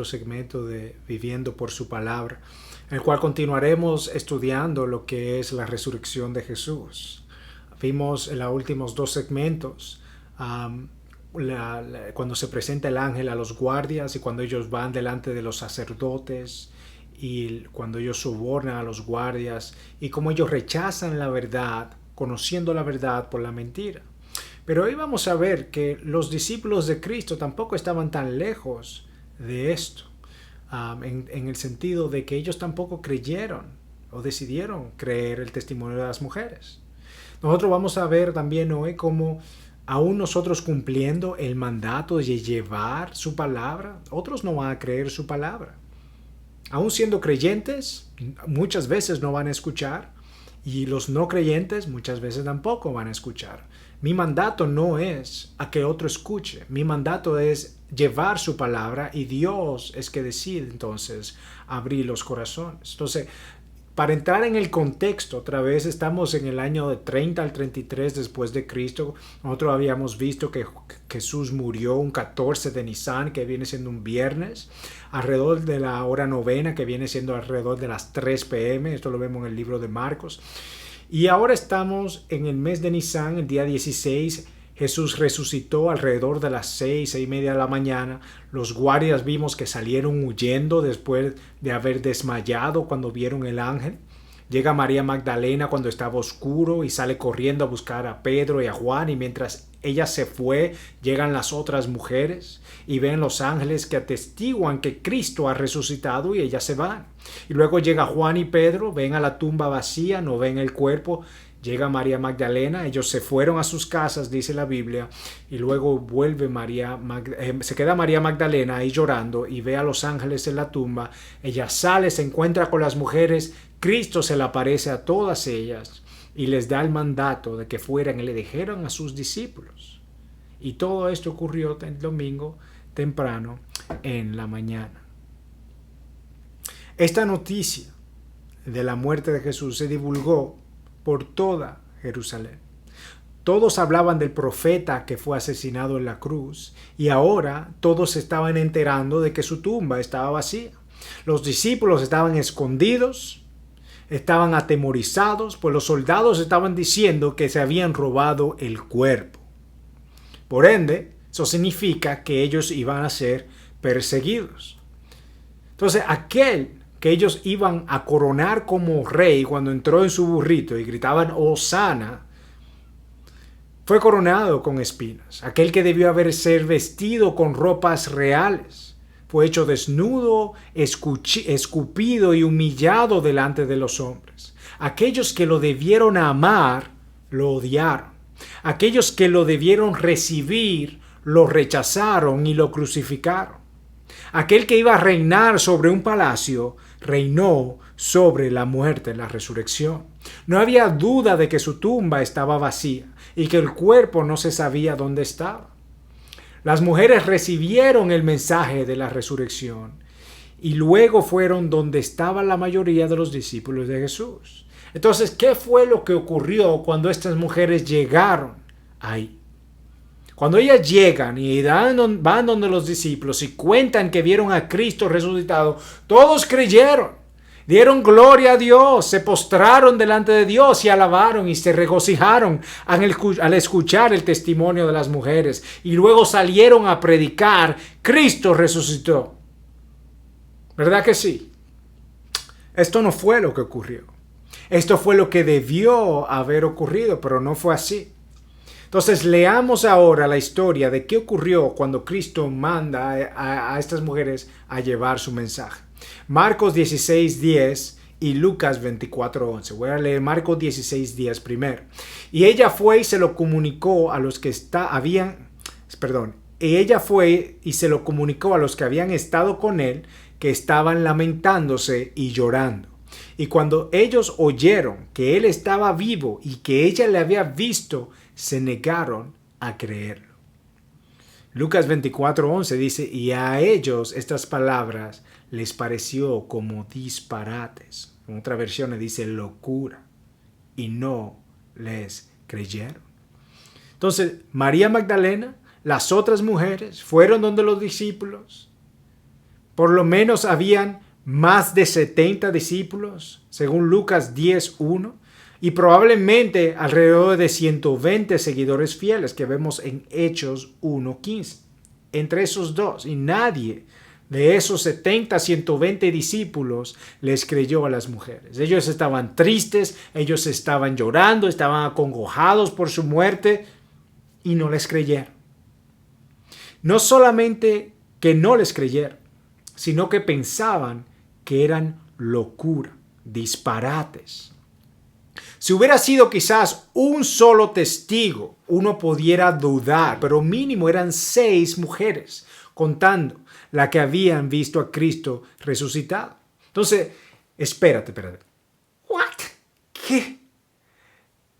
segmento de Viviendo por su Palabra, en el cual continuaremos estudiando lo que es la resurrección de Jesús. Vimos en los últimos dos segmentos cuando se presenta el ángel a los guardias y cuando ellos van delante de los sacerdotes y cuando ellos sobornan a los guardias y cómo ellos rechazan la verdad, conociendo la verdad por la mentira. Pero hoy vamos a ver que los discípulos de Cristo tampoco estaban tan lejos de esto, en el sentido de que ellos tampoco creyeron o decidieron creer el testimonio de las mujeres. Nosotros vamos a ver también hoy cómo aún nosotros cumpliendo el mandato de llevar su palabra, otros no van a creer su palabra. Aún siendo creyentes, muchas veces no van a escuchar, y los no creyentes muchas veces tampoco van a escuchar. Mi mandato no es a que otro escuche. Mi mandato es llevar su palabra y Dios es que decide entonces abrir los corazones. Entonces, para entrar en el contexto, otra vez estamos en el año de 30 al 33 después de Cristo. Nosotros habíamos visto que Jesús murió un 14 de Nisan, que viene siendo un viernes, alrededor de la hora novena, que viene siendo alrededor de las 3 p.m. Esto lo vemos en el libro de Marcos. Y ahora estamos en el mes de Nisan, el día 16. Jesús resucitó alrededor de las 6:30 de la mañana. Los guardias vimos que salieron huyendo después de haber desmayado cuando vieron el ángel. Llega María Magdalena cuando estaba oscuro y sale corriendo a buscar a Pedro y a Juan, y mientras ella se fue, llegan las otras mujeres y ven los ángeles que atestiguan que Cristo ha resucitado y ellas se van. Y luego llega Juan y Pedro, ven a la tumba vacía, no ven el cuerpo. Llega María Magdalena, ellos se fueron a sus casas, dice la Biblia, y luego vuelve se queda María Magdalena ahí llorando y ve a los ángeles en la tumba. Ella sale, se encuentra con las mujeres, Cristo se le aparece a todas ellas y les da el mandato de que fueran y le dijeran a sus discípulos. Y todo esto ocurrió el domingo temprano en la mañana. Esta noticia de la muerte de Jesús se divulgó por toda Jerusalén. Todos hablaban del profeta que fue asesinado en la cruz y ahora todos se estaban enterando de que su tumba estaba vacía. Los discípulos estaban escondidos, estaban atemorizados, pues los soldados estaban diciendo que se habían robado el cuerpo. Por ende, eso significa que ellos iban a ser perseguidos. Entonces, aquel que ellos iban a coronar como rey cuando entró en su burrito y gritaban Hosana, fue coronado con espinas. Aquel que debió haber ser vestido con ropas reales fue hecho desnudo, escupido y humillado delante de los hombres. Aquellos que lo debieron amar, lo odiaron. Aquellos que lo debieron recibir, lo rechazaron y lo crucificaron. Aquel que iba a reinar sobre un palacio, reinó sobre la muerte en la resurrección. No había duda de que su tumba estaba vacía y que el cuerpo no se sabía dónde estaba. Las mujeres recibieron el mensaje de la resurrección y luego fueron donde estaba la mayoría de los discípulos de Jesús. Entonces, ¿qué fue lo que ocurrió cuando estas mujeres llegaron ahí? Cuando ellas llegan y van donde los discípulos y cuentan que vieron a Cristo resucitado, todos creyeron, dieron gloria a Dios, se postraron delante de Dios y alabaron y se regocijaron al escuchar el testimonio de las mujeres. Y luego salieron a predicar, Cristo resucitó. ¿Verdad que sí? Esto no fue lo que ocurrió. Esto fue lo que debió haber ocurrido, pero no fue así. Entonces leamos ahora la historia de qué ocurrió cuando Cristo manda a estas mujeres a llevar su mensaje. Marcos 16:10 y Lucas 24:11. Voy a leer Marcos 16:10 primero. Y ella fue y se lo comunicó a los que habían estado con él, que estaban lamentándose y llorando. Y cuando ellos oyeron que él estaba vivo y que ella le había visto, se negaron a creerlo. Lucas 24:11 dice, y a ellos estas palabras les pareció como disparates. En otra versión le dice locura. Y no les creyeron. Entonces, María Magdalena, las otras mujeres, fueron donde los discípulos, Por lo menos habían más de 70 discípulos, según Lucas 10:1, y probablemente alrededor de 120 seguidores fieles que vemos en Hechos 1:15. Entre esos dos, y nadie de esos 70, 120 discípulos les creyó a las mujeres. Ellos estaban tristes, ellos estaban llorando, estaban acongojados por su muerte y no les creyeron. No solamente que no les creyeron, sino que pensaban que eran locura, disparates. Si hubiera sido quizás un solo testigo, uno pudiera dudar, pero mínimo eran 6 mujeres, contando la que habían visto a Cristo resucitado. Entonces, espérate. ¿What? ¿Qué?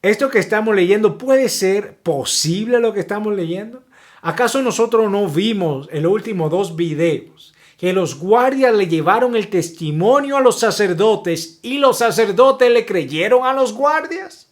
¿Esto que estamos leyendo puede ser posible lo que estamos leyendo? ¿Acaso nosotros no vimos en los últimos 2 videos que los guardias le llevaron el testimonio a los sacerdotes y los sacerdotes le creyeron a los guardias?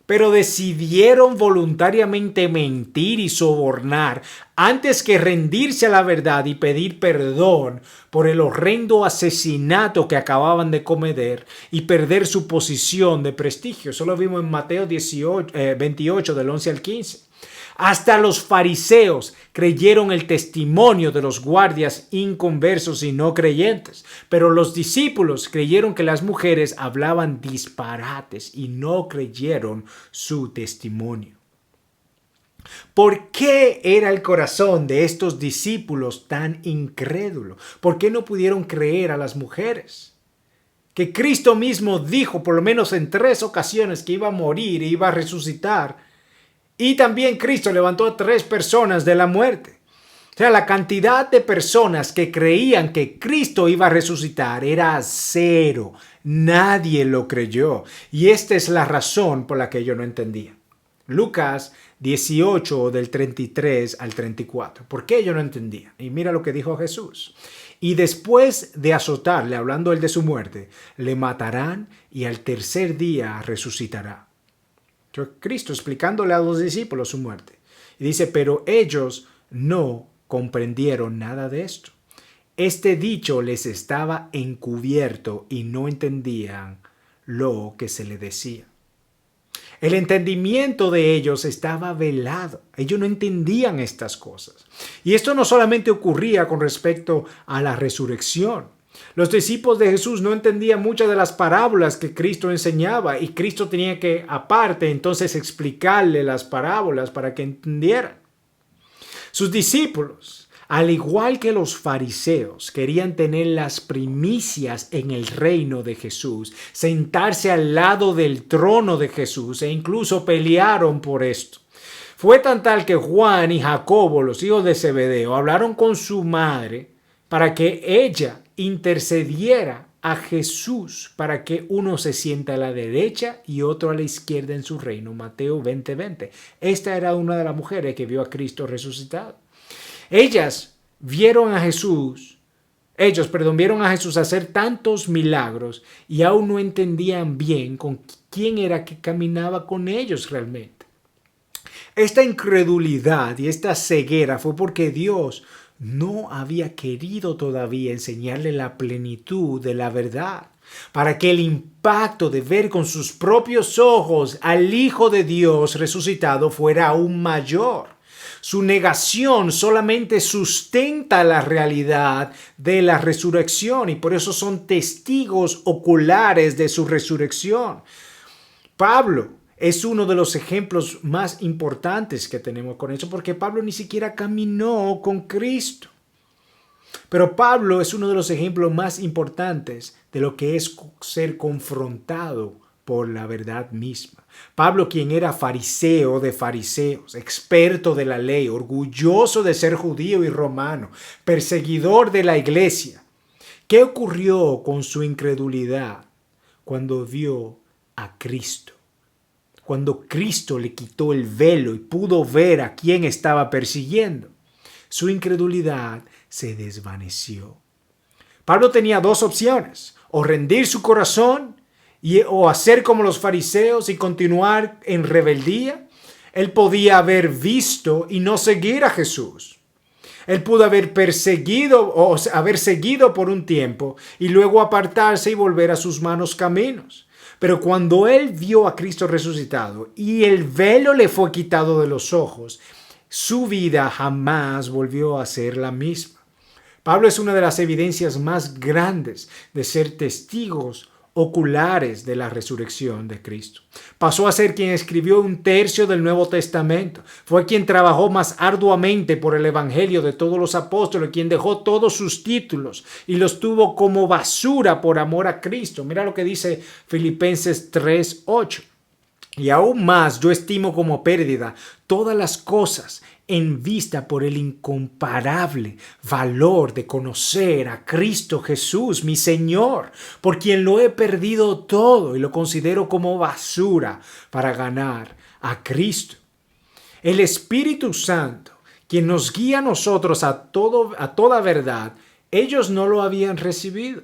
Pero decidieron voluntariamente mentir y sobornar antes que rendirse a la verdad y pedir perdón por el horrendo asesinato que acababan de cometer y perder su posición de prestigio. Eso lo vimos en Mateo 28, del 11 al 15. Hasta los fariseos creyeron el testimonio de los guardias inconversos y no creyentes, pero los discípulos creyeron que las mujeres hablaban disparates y no creyeron su testimonio. ¿Por qué era el corazón de estos discípulos tan incrédulo? ¿Por qué no pudieron creer a las mujeres? Que Cristo mismo dijo por lo menos en 3 ocasiones que iba a morir e iba a resucitar. Y también Cristo levantó a 3 personas de la muerte. O sea, la cantidad de personas que creían que Cristo iba a resucitar era 0. Nadie lo creyó. Y esta es la razón por la que yo no entendía. Lucas 18, del 33 al 34. ¿Por qué yo no entendía? Y mira lo que dijo Jesús. Y después de azotarle, hablando él de su muerte, le matarán y al tercer día resucitará. Cristo explicándole a los discípulos su muerte. Y dice, pero ellos no comprendieron nada de esto. Este dicho les estaba encubierto y no entendían lo que se le decía. El entendimiento de ellos estaba velado. Ellos no entendían estas cosas. Y esto no solamente ocurría con respecto a la resurrección. Los discípulos de Jesús no entendían muchas de las parábolas que Cristo enseñaba y Cristo tenía que, aparte, entonces explicarle las parábolas para que entendieran. Sus discípulos, al igual que los fariseos, querían tener las primicias en el reino de Jesús, sentarse al lado del trono de Jesús e incluso pelearon por esto. Fue tan tal que Juan y Jacobo, los hijos de Zebedeo, hablaron con su madre para que ella intercediera a Jesús para que uno se sienta a la derecha y otro a la izquierda en su reino. Mateo 20:20. Esta era una de las mujeres que vio a Cristo resucitado. Ellos vieron a Jesús hacer tantos milagros y aún no entendían bien con quién era que caminaba con ellos realmente. Esta incredulidad y esta ceguera fue porque Dios no había querido todavía enseñarle la plenitud de la verdad, para que el impacto de ver con sus propios ojos al Hijo de Dios resucitado fuera aún mayor. Su negación solamente sustenta la realidad de la resurrección y por eso son testigos oculares de su resurrección. Pablo es uno de los ejemplos más importantes que tenemos con eso, porque Pablo ni siquiera caminó con Cristo. Pero Pablo es uno de los ejemplos más importantes de lo que es ser confrontado por la verdad misma. Pablo, quien era fariseo de fariseos, experto de la ley, orgulloso de ser judío y romano, perseguidor de la iglesia. ¿Qué ocurrió con su incredulidad cuando vio a Cristo? Cuando Cristo le quitó el velo y pudo ver a quién estaba persiguiendo, su incredulidad se desvaneció. Pablo tenía 2 opciones: o rendir su corazón o hacer como los fariseos y continuar en rebeldía. Él podía haber visto y no seguir a Jesús. Él pudo haber perseguido o haber seguido por un tiempo y luego apartarse y volver a sus malos caminos. Pero cuando él vio a Cristo resucitado y el velo le fue quitado de los ojos, su vida jamás volvió a ser la misma. Pablo es una de las evidencias más grandes de ser testigos oculares de la resurrección de Cristo. Pasó a ser quien escribió 1/3 del Nuevo Testamento. Fue quien trabajó más arduamente por el Evangelio de todos los apóstoles, quien dejó todos sus títulos y los tuvo como basura por amor a Cristo. Mira lo que dice Filipenses 3:8. Y aún más yo estimo como pérdida todas las cosas en vista por el incomparable valor de conocer a Cristo Jesús, mi Señor, por quien lo he perdido todo y lo considero como basura para ganar a Cristo. El Espíritu Santo, quien nos guía a nosotros a toda verdad, ellos no lo habían recibido.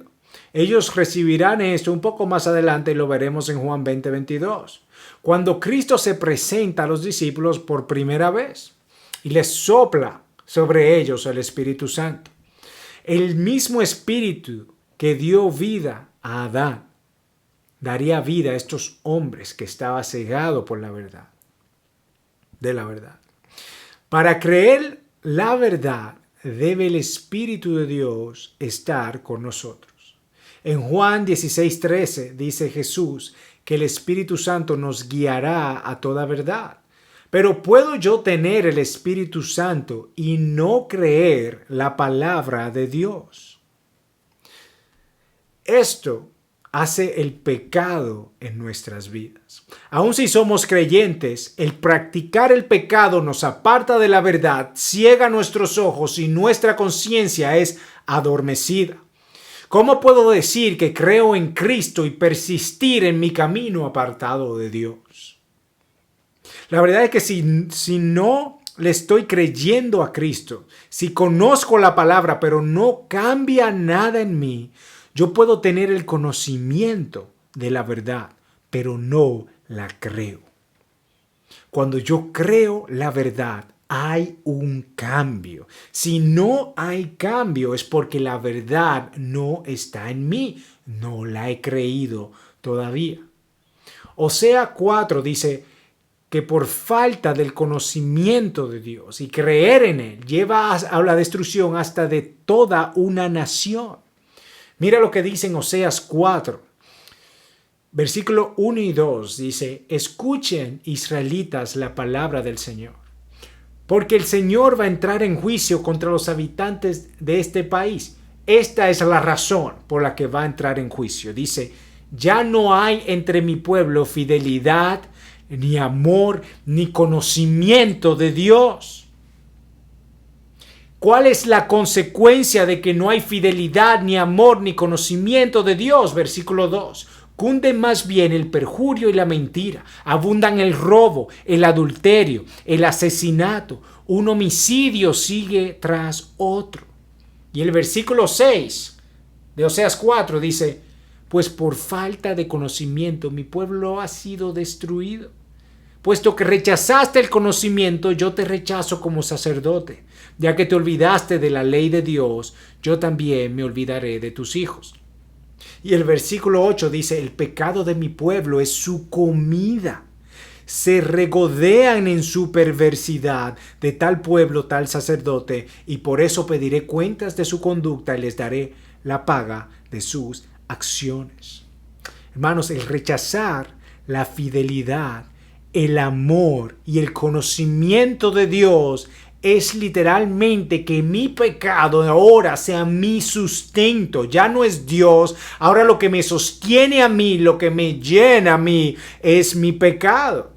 Ellos recibirán esto un poco más adelante y lo veremos en Juan 20:22, cuando Cristo se presenta a los discípulos por primera vez y les sopla sobre ellos el Espíritu Santo. El mismo Espíritu que dio vida a Adán daría vida a estos hombres que estaba cegado por la verdad, de la verdad. Para creer la verdad debe el Espíritu de Dios estar con nosotros. En Juan 16:13 dice Jesús que el Espíritu Santo nos guiará a toda verdad. Pero ¿puedo yo tener el Espíritu Santo y no creer la palabra de Dios? Esto hace el pecado en nuestras vidas. Aun si somos creyentes, el practicar el pecado nos aparta de la verdad, ciega nuestros ojos y nuestra conciencia es adormecida. ¿Cómo puedo decir que creo en Cristo y persistir en mi camino apartado de Dios? La verdad es que si no le estoy creyendo a Cristo, si conozco la palabra pero no cambia nada en mí, yo puedo tener el conocimiento de la verdad, pero no la creo. Cuando yo creo la verdad, hay un cambio. Si no hay cambio es porque la verdad no está en mí. No la he creído todavía. Osea 4 dice que por falta del conocimiento de Dios y creer en Él lleva a la destrucción hasta de toda una nación. Mira lo que dice en Oseas 4, versículo 1 y 2, dice: escuchen, israelitas, la palabra del Señor, porque el Señor va a entrar en juicio contra los habitantes de este país. Esta es la razón por la que va a entrar en juicio. Dice: ya no hay entre mi pueblo fidelidad, ni amor, ni conocimiento de Dios. ¿Cuál es la consecuencia de que no hay fidelidad, ni amor, ni conocimiento de Dios? Versículo 2. Cunde más bien el perjurio y la mentira. Abundan el robo, el adulterio, el asesinato. Un homicidio sigue tras otro. Y el versículo 6 de Oseas 4 dice: pues por falta de conocimiento mi pueblo ha sido destruido. Puesto que rechazaste el conocimiento, yo te rechazo como sacerdote. Ya que te olvidaste de la ley de Dios, yo también me olvidaré de tus hijos. Y el versículo 8 dice: el pecado de mi pueblo es su comida. Se regodean en su perversidad, de tal pueblo, tal sacerdote, y por eso pediré cuentas de su conducta y les daré la paga de sus acciones. Hermanos, el rechazar la fidelidad, el amor y el conocimiento de Dios es literalmente que mi pecado ahora sea mi sustento. Ya no es Dios. Ahora lo que me sostiene a mí, lo que me llena a mí, es mi pecado.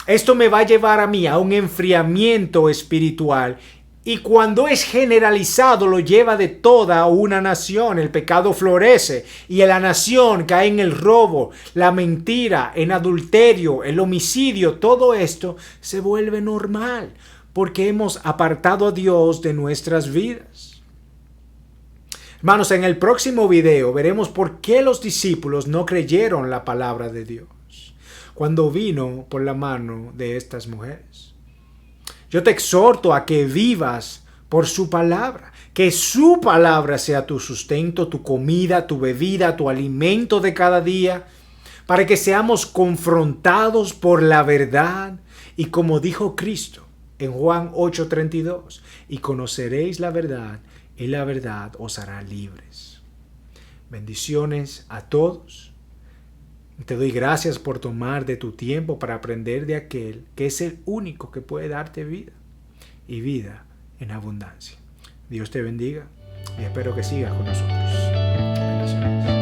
Esto me va a llevar a mí a un enfriamiento espiritual. Y cuando es generalizado, lo lleva de toda una nación. El pecado florece y la nación cae en el robo, la mentira, en adulterio, el homicidio. Todo esto se vuelve normal porque hemos apartado a Dios de nuestras vidas. Hermanos, en el próximo video veremos por qué los discípulos no creyeron la palabra de Dios cuando vino por la mano de estas mujeres. Yo te exhorto a que vivas por su palabra. Que su palabra sea tu sustento, tu comida, tu bebida, tu alimento de cada día, para que seamos confrontados por la verdad. Y como dijo Cristo en Juan 8:32, y conoceréis la verdad, y la verdad os hará libres. Bendiciones a todos. Te doy gracias por tomar de tu tiempo para aprender de aquel que es el único que puede darte vida, y vida en abundancia. Dios te bendiga y espero que sigas con nosotros. Bendiciones.